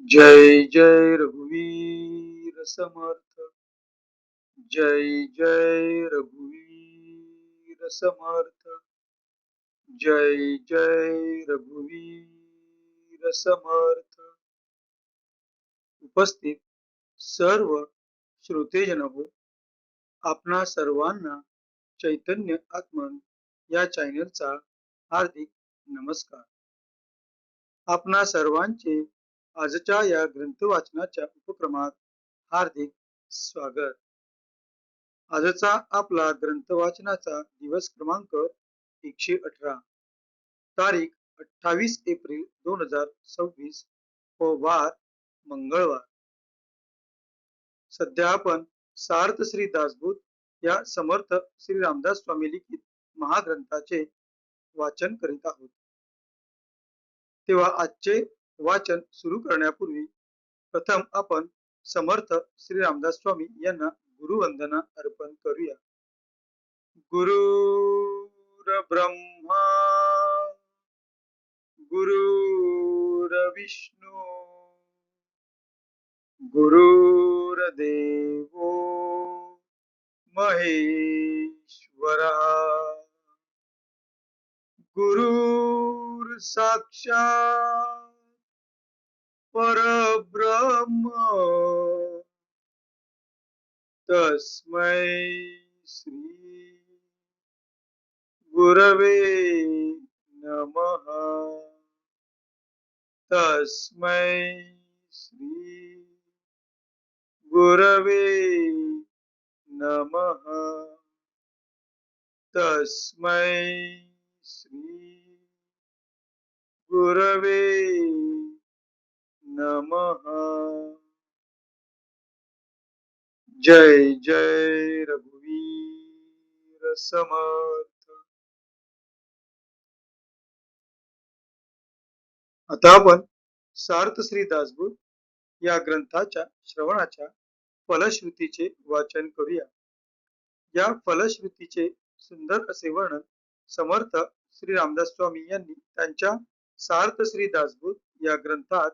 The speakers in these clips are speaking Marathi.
जय जय रघुवीर समर्थ। जय जय रघुवीर समर्थ। जय जय रघुवीर समर्थ। उपस्थित सर्व श्रोतेजन हो, आपणा सर्वांना चैतन्य आत्मन या चॅनलचा हार्दिक नमस्कार। आपणा सर्वांचे आजच्या या ग्रंथ वाचनाच्या उपक्रमात हार्दिक स्वागत। आजचा आपला ग्रंथ वाचनाचा दिवस क्रमांक 118, तारीख 28 एप्रिल 2026 व वार मंगळवार। सध्या आपण सार्थ श्री दासबोध या समर्थ श्री रामदास स्वामी लिखित महाग्रंथाचे वाचन करीत आहोत। तेव्हा आजचे वाचन सुरू करण्यापूर्वी प्रथम आपण समर्थ श्री रामदास स्वामी यांना गुरुवंदना अर्पण करूया। गुरुर्ब्रह्मा गुरुर्विष्णू गुरुर्देवो महेश्वरा गुरुर्साक्षात् परब्रह्म तस्मै श्री गुरवे नमः। तस्मै श्री गुरवे नमः। तस्मै श्री गुरवे नमः। जय जय रघुवीर समर्थ। आता आपण सार्थ श्री दासबोध या ग्रंथाच्या श्रवणाच्या फलश्रुतीचे वाचन करूया। या फलश्रुतीचे सुंदर असे वर्णन समर्थ श्री रामदास स्वामी यांनी त्यांच्या सार्थ श्री दासबोध या ग्रंथात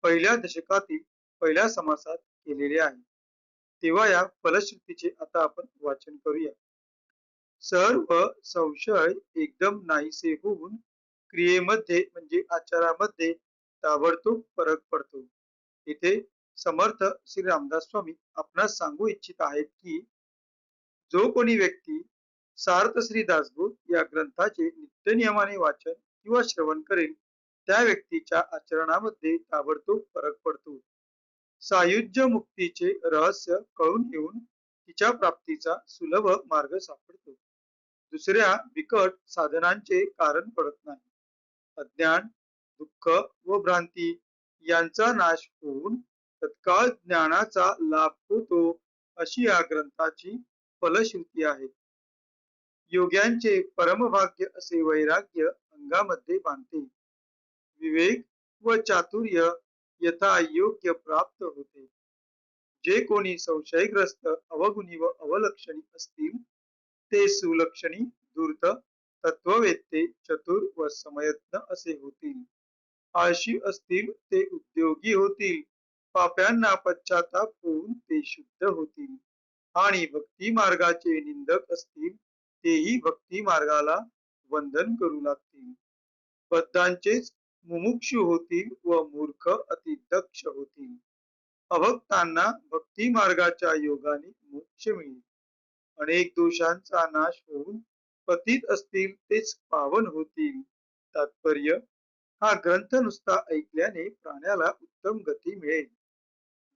पहिल्या दशकातील पहिल्या समासात केलेले आहे। तेव्हा या फलश्रुतीचे आता आपण वाचन करूया। सर्व संशय एकदम नाहीसे होऊन क्रियेमध्ये म्हणजे आचारामध्ये ताबडतोब फरक पडतो। इथे समर्थ श्री रामदास स्वामी आपणास सांगू इच्छित आहेत की जो कोणी व्यक्ती सार्थ श्री दासबोध या ग्रंथाचे नित्य नियमाने वाचन किंवा श्रवण करेल त्या व्यक्तीच्या आचरणामध्ये ताबडतोब फरक पडतो। सायुज्य मुक्तीचे रहस्य कळून येऊन तिच्या प्राप्तीचा सुलभ मार्ग सापडतो। दुसऱ्या बिकट साधनांचे कारण पडत नाही। अज्ञान, दुःख व भ्रांती यांचा नाश होऊन तत्काळ ज्ञानाचा लाभ होतो, अशी या ग्रंथाची फलश्रुती आहे। योग्यांचे परमभाग्य असे वैराग्य अंगामध्ये बांधते। विवेक व चातुर्य यथा योग्य प्राप्त होते। जे कोणी संशयग्रस्त, अवगुणी व अवलक्षणी असतील ते सुलक्षणी, धूर्त, तत्ववेत्ते, चतुर व समयत्न असे होतील। आळशी असतील ते उद्योगी होतील। पाप्यांना पश्चाताप होऊन ते शुद्ध होतील। आणि भक्ती मार्गाचे निंदक असतील तेही भक्ती मार्गाला वंदन करू लागतील। बद्धांचेच मुमुक्षु होतील व मूर्ख अतिदक्ष होतील। अभक्तांना भक्ती मार्गाच्या योगाने मोक्ष मिळेल। अनेक दोषांचा नाश होऊन पतित असतील तेच पावन होतील। तात्पर्य, हा ग्रंथ नुसता ऐकल्याने प्राण्याला उत्तम गती मिळेल।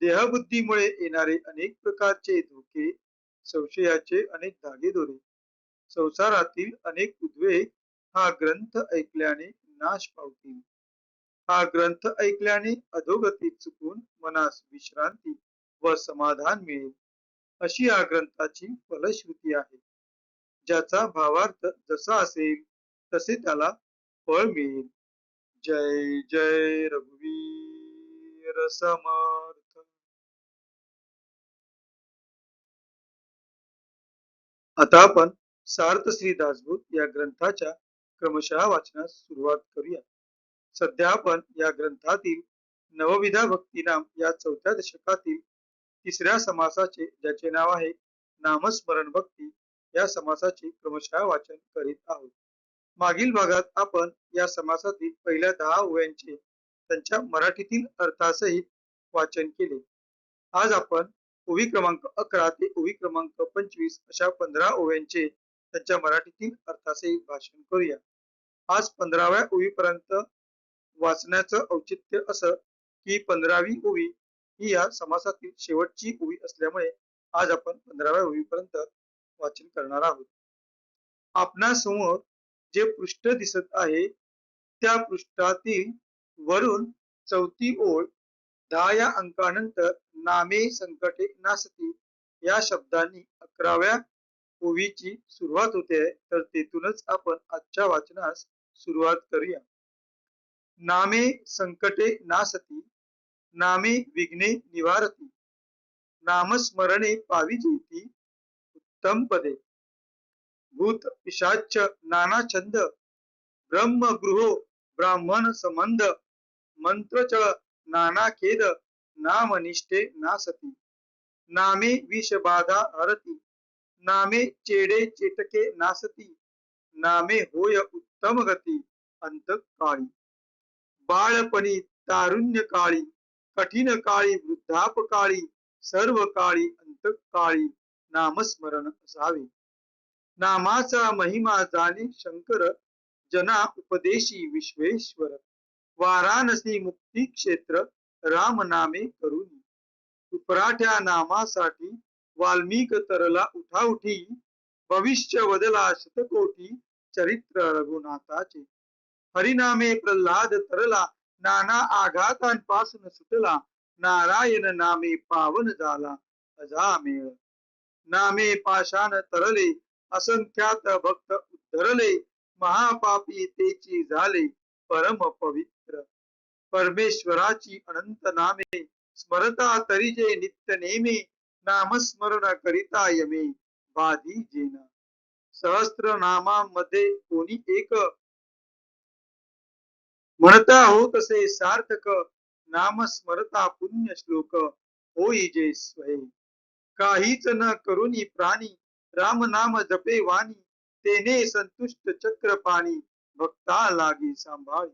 देहबुद्धीमुळे येणारे अनेक प्रकारचे धोके, संशयाचे अनेक धागेदोरे, संसारातील अनेक उद्वेग हा ग्रंथ ऐकल्याने नाश पावतील। हा ग्रंथ ऐकल्याने अधोगती चुकून मनास विश्रांती व समाधान मिळेल, अशी या ग्रंथाची फलश्रुती आहे। ज्याचा भावार्थ जसा असेल तसे त्याला फळ मिळेल। जय जय रघुवीर समर्थ। आता आपण सार्थ श्री दासबोध या ग्रंथाच्या क्रमशः वाचनास सुरुवात करूया। सध्या आपण या ग्रंथातील नवविधा भक्तिनाम या 4थ्या दशकातील तिसऱ्या समासाचे, ज्याचे नाव आहे नामस्मरण भक्ती, या समासाचे क्रमशः वाचन करीत आहोत. मागील भागात आपण या समासातील पहिल्या 10 ओव्यांचे त्यांच्या मराठीतील अर्थासहित वाचन केले. आज आपण ओवी क्रमांक 11 ते ओवी क्रमांक 25 अशा 15 ओव्यांचे त्यांच्या मराठीतील अर्थासहित भाषण करूया. आज 15व्या ओवीपर्यंत वाचण्याचं औचित्य असं की 15वी ओवी ही या समासातील शेवटची ओवी असल्यामुळे आज आपण 15व्या ओवीपर्यंत वाचन करणार आहोत. आपणासमोर जे पृष्ठ दिसत आहे त्या पृष्ठातील वरून 4थी ओळ 10 या अंकानंतर नामे संकटे नासती या शब्दांनी 11व्या ओवीची सुरुवात होते. तर तेथूनच आपण आजच्या वाचनास सुरुवात करूया. नामे संकटे नासती, नामे विघ्ने निवारती, नामस्मरणे पाविजेती उत्तम पदे. भूत पिशाच नाना छंद, ब्रह्मगृहो ब्राह्मण संबंध, मंत्रचळ नाना खेद, नामनिष्ठे नासती, नामे विषबाधा हरती, नामे चेडे चेटके नासती, नामे होय उत्तम गती अंतकाळी. बाळपणी तारुण्य काळी, कठीण काळी वृद्धापकाळी, सर्व काळी अंतकाळी नामस्मरण असावे. नामाचा महिमा जाणे शंकर, जना उपदेशी विश्वेश्वर, वाराणसी मुक्ती क्षेत्र राम नामे करुणी. उपराठ्या नामासाठी वाल्मिक तरला उठाउठी, भविष्य वदला शतकोटी चरित्र रघुनाथाचे. हरिनामे प्रल्हाद तरला, नाना आघातांपासून सुटला, नारायण नामे पावन झाला अजामेळ. नामे पाषाण तरले, असंख्यात भक्त उद्धरले, महापापी तेची झाले परम पवित्र. परमेश्वराची अनंत नामे, स्मरता तरीजे नित्य नेमे, नामस्मरण करिता यमे बाधी जेन. सहस्त्र नामामध्ये कोणी एक, म्हणता हो तसे सार्थक, नाम स्मरता पुण्य श्लोक होई जे स्वये. काहीच न करुणी प्राणी, राम नाम जपे वाणी, तेने संतुष्ट चक्रपाणी भक्ता लागी सांभाळी.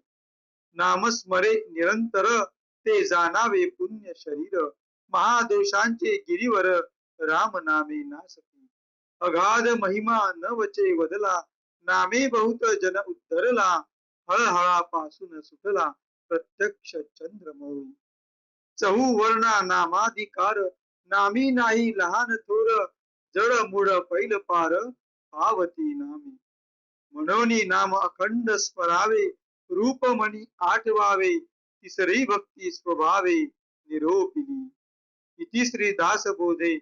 नामस्मरे निरंतर, ते जाणावे पुण्य शरीर, महादोषांचे गिरीवर राम नामे नासती. अगाध महिमा न वचे वदला, नामे बहुत जन उद्धरला, हळहळापासून सुटला प्रत्यक्ष चंद्रमौळी. चहूवर्णा नामाधिकार, नामी नाही लहान थोर, जड मूळ पैल पार पावती नामे. म्हणून नाम अखंड स्मरावे, रूपमणी आठवावे, तिसरी भक्ती स्वभावे निरोपिली. इति श्री दासबोधे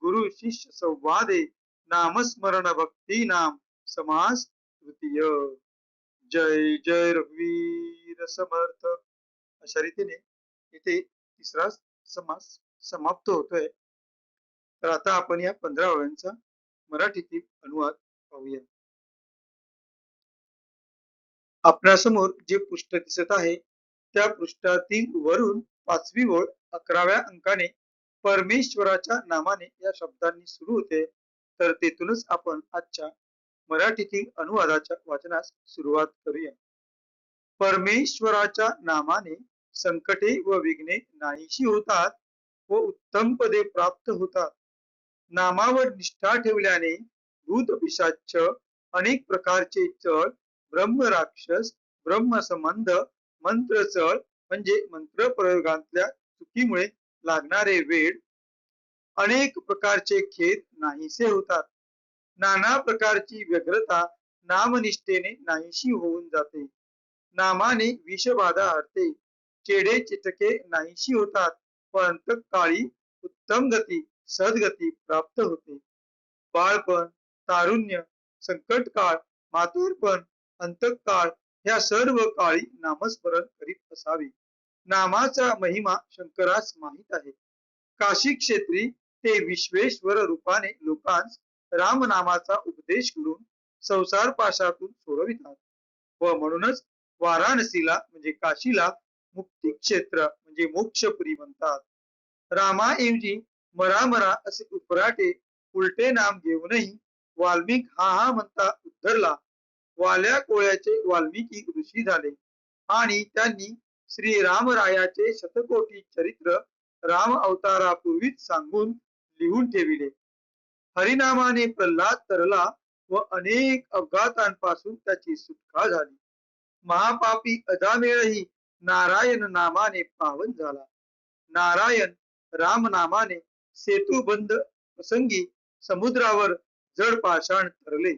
गुरु शिष्य संवादे, नामस्मरण भक्ती नाम समास तृतीय. जय जय रघुवीर समर्थ. अशा रीतीने इथे तिसरा समास समाप्त होतोय. तर आता आपण या 15 ओव्यांचा मराठीतील अनुवाद पाहूया. आपल्यासमोर जे पृष्ठ दिसत आहे त्या पृष्ठातील वरून 5वी ओळ 11व्या अंकाने परमेश्वराच्या नामाने या शब्दांनी सुरू होते. तर तेथूनच आपण आजच्या मराठीतील अनुवादाच्या वाचनास सुरुवात करूया. परमेश्वराच्या नामाने संकटे व विघ्ने नाहीशी होतात व उत्तम पदे प्राप्त होतात. नामावर निष्ठा ठेवल्याने भूत पिशाच, अनेक प्रकारचे चळ, ब्रह्म राक्षस, ब्रह्म संबंध, मंत्र चळ म्हणजे मंत्र प्रयोगांतल्या चुकीमुळे लागणारे वेड, अनेक प्रकारचे खेद नाहीसे होतात. नाना प्रकारची व्यग्रता नामनिष्ठेने नाहीशी होऊन जाते. नामाने विषबाधा हरते, चेडे चिटके नाहीशी होतात, व अंतकाळी उत्तम गती सद्गती प्राप्त होते. बाळपण, तारुण्य, संकटकाळ, मातुरपण, अंतकाळ ह्या सर्व काळी नामस्मरण करीत असावे. नामाचा महिमा शंकरास माहीत आहे. काशी क्षेत्री ते विश्वेश्वर रूपाने लोकांस रामनामाचा उपदेश करून संसार पाशातून सोडवितात व म्हणूनच वाराणसीला म्हणजे काशीला मुक्ती क्षेत्र म्हणजे मोक्षपुरी म्हणतात. रामाऐवजी मरामरा असे उपराटे उलटे नाम घेऊनही वाल्मिक हा हा म्हणता उद्धरला. वाल्या कोळ्याचे वाल्मिकी ऋषी झाले आणि त्यांनी श्री रामरायाचे शतकोटी चरित्र राम अवतारापूर्वीच सांगून लिहून ठेविले. हरिनामाने प्रल्हाद तरला व अनेक अपघातांपासून त्याची सुटका झाली. महापापी अजामेळही नारायण नामाने पावन झाला. नारायण राम नामाने सेतुबंध प्रसंगी समुद्रावर जड पाषाण तरले.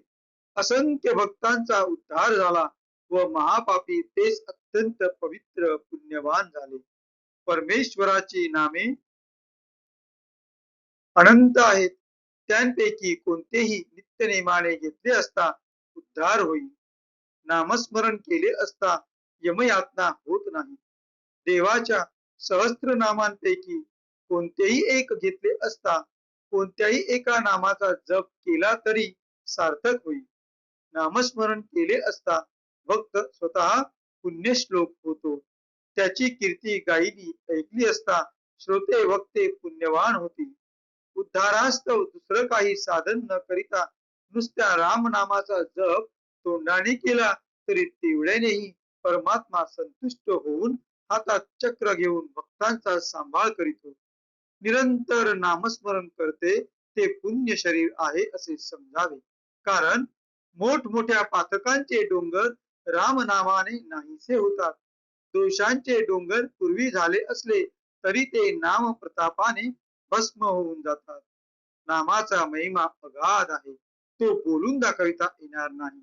असंख्य भक्तांचा उद्धार झाला व महापापी तेच अत्यंत पवित्र पुण्यवान झाले. परमेश्वराची नामे अनंत आहेत. त्यांपैकी कोणतेही नित्यनेमाने घेतले असता उद्धार होईल. नामस्मरण केले असता यमयातना होत नाही. देवाच्या सहस्त्र नामांपैकी कोणतेही एक घेतले असता कोणत्याही एका नामाचा जप केला तरी सार्थक होईल. नामस्मरण केले असता भक्त स्वतः पुण्यश्लोक होतो. त्याची कीर्ती गायली ऐकली असता श्रोते वक्ते पुण्यवान होतील. उद्धारास्तव दुसरं काही साधन न करिता नुसत्या रामनामाचा जप तोंडाने केला तरी तेवढ्यानेही परमात्मा संतुष्ट होऊन हातात चक्र घेऊन भक्तांचा सांभाळ करीतो. निरंतर नामस्मरण करते ते पुण्य शरीर आहे असे समजावे. कारण मोठमोठ्या पातकांचे डोंगर रामनामाने नाहीसे होतात. दोषांचे डोंगर पूर्वी झाले असले तरी ते नाम प्रतापाने भस्म होऊन जातात. नामाचा महिमा अगाध आहे, तो बोलून दाखविता येणार नाही.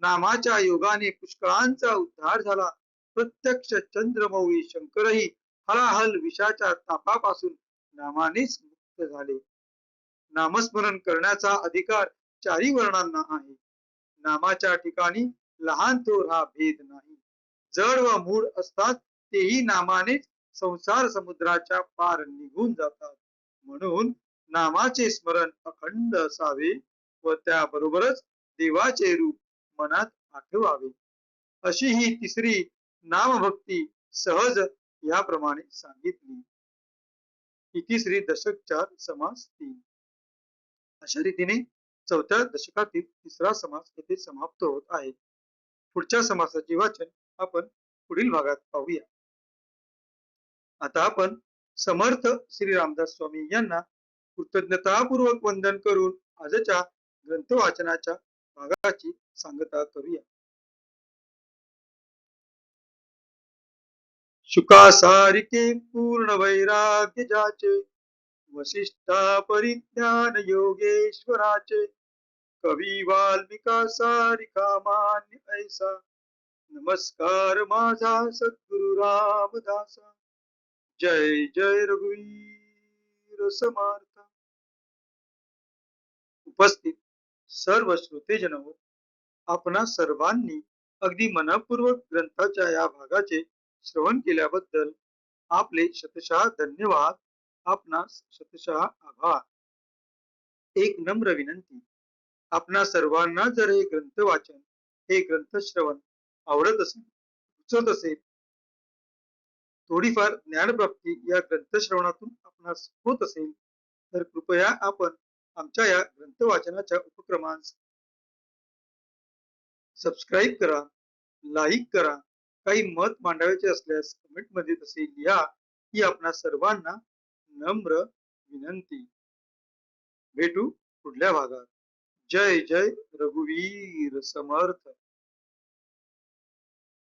नामाच्या योगाने पुष्कळांचा उद्धार झाला. प्रत्यक्ष चंद्रमौळी शंकरही हलाहल विषाच्या तापापासून नामानेच मुक्त झाले. नामस्मरण करण्याचा अधिकार चारी वर्णांना आहे. नामाच्या ठिकाणी लहान थोर हा भेद नाही. जड व मूढ असतात तेही नामानेच संसार समुद्राच्या पार निघून जातात. म्हणून नामाचे स्मरण अखंड असावे व त्याबरोबरच देवाचे रूप मनात आठवावे. अशी ही तिसरी नामभक्ती सहज याप्रमाणे सांगितली. इतिश्री दशक 4 समास 3. अशा रीतीने चौथ्या दशकातील तिसरा समास येथे समाप्त होत आहे. पुढच्या समासाचे वाचन आपण पुढील भागात पाहूया. आता आपण समर्थ श्री रामदास स्वामी यांना कृतज्ञतापूर्वक वंदन करून आजच्या ग्रंथ वाचनाच्या भागाची सांगता करूया. शुकासारिके पूर्ण वैराग्य जाचे वशिष्ठा परिज्ञान योगेश्वराचे कवी वाल्मिका सारिका मान्य ऐसा नमस्कार माझा सद्गुरु रामदासा. जय जय रघुवीर समर्थ. उपस्थित सर्व श्रोतेजन हो, आपणा सर्वांनी अगदी मनपूर्वक ग्रंथाच्या या भागाचे श्रवण केल्याबद्दल आपले शतशः धन्यवाद. आपणास शतशः आभार. एक नम्र विनंती, आपणा सर्वांना जर हे ग्रंथ वाचन हे ग्रंथ श्रवण आवडत असेल, सुचत असेल, थोडीफार ज्ञानप्राप्ती या ग्रंथ श्रवणातून आपणास होत असेल तर कृपया आपण आमच्या या ग्रंथ वाचनाच्या उपक्रमांस सबस्क्राईब करा, लाईक करा. काही मत मांडायचे असल्यास कमेंट मध्ये तसे लिहा ही आपणा सर्वांना नम्र विनंती. भेटू पुढल्या भागात. जय जय रघुवीर समर्थ.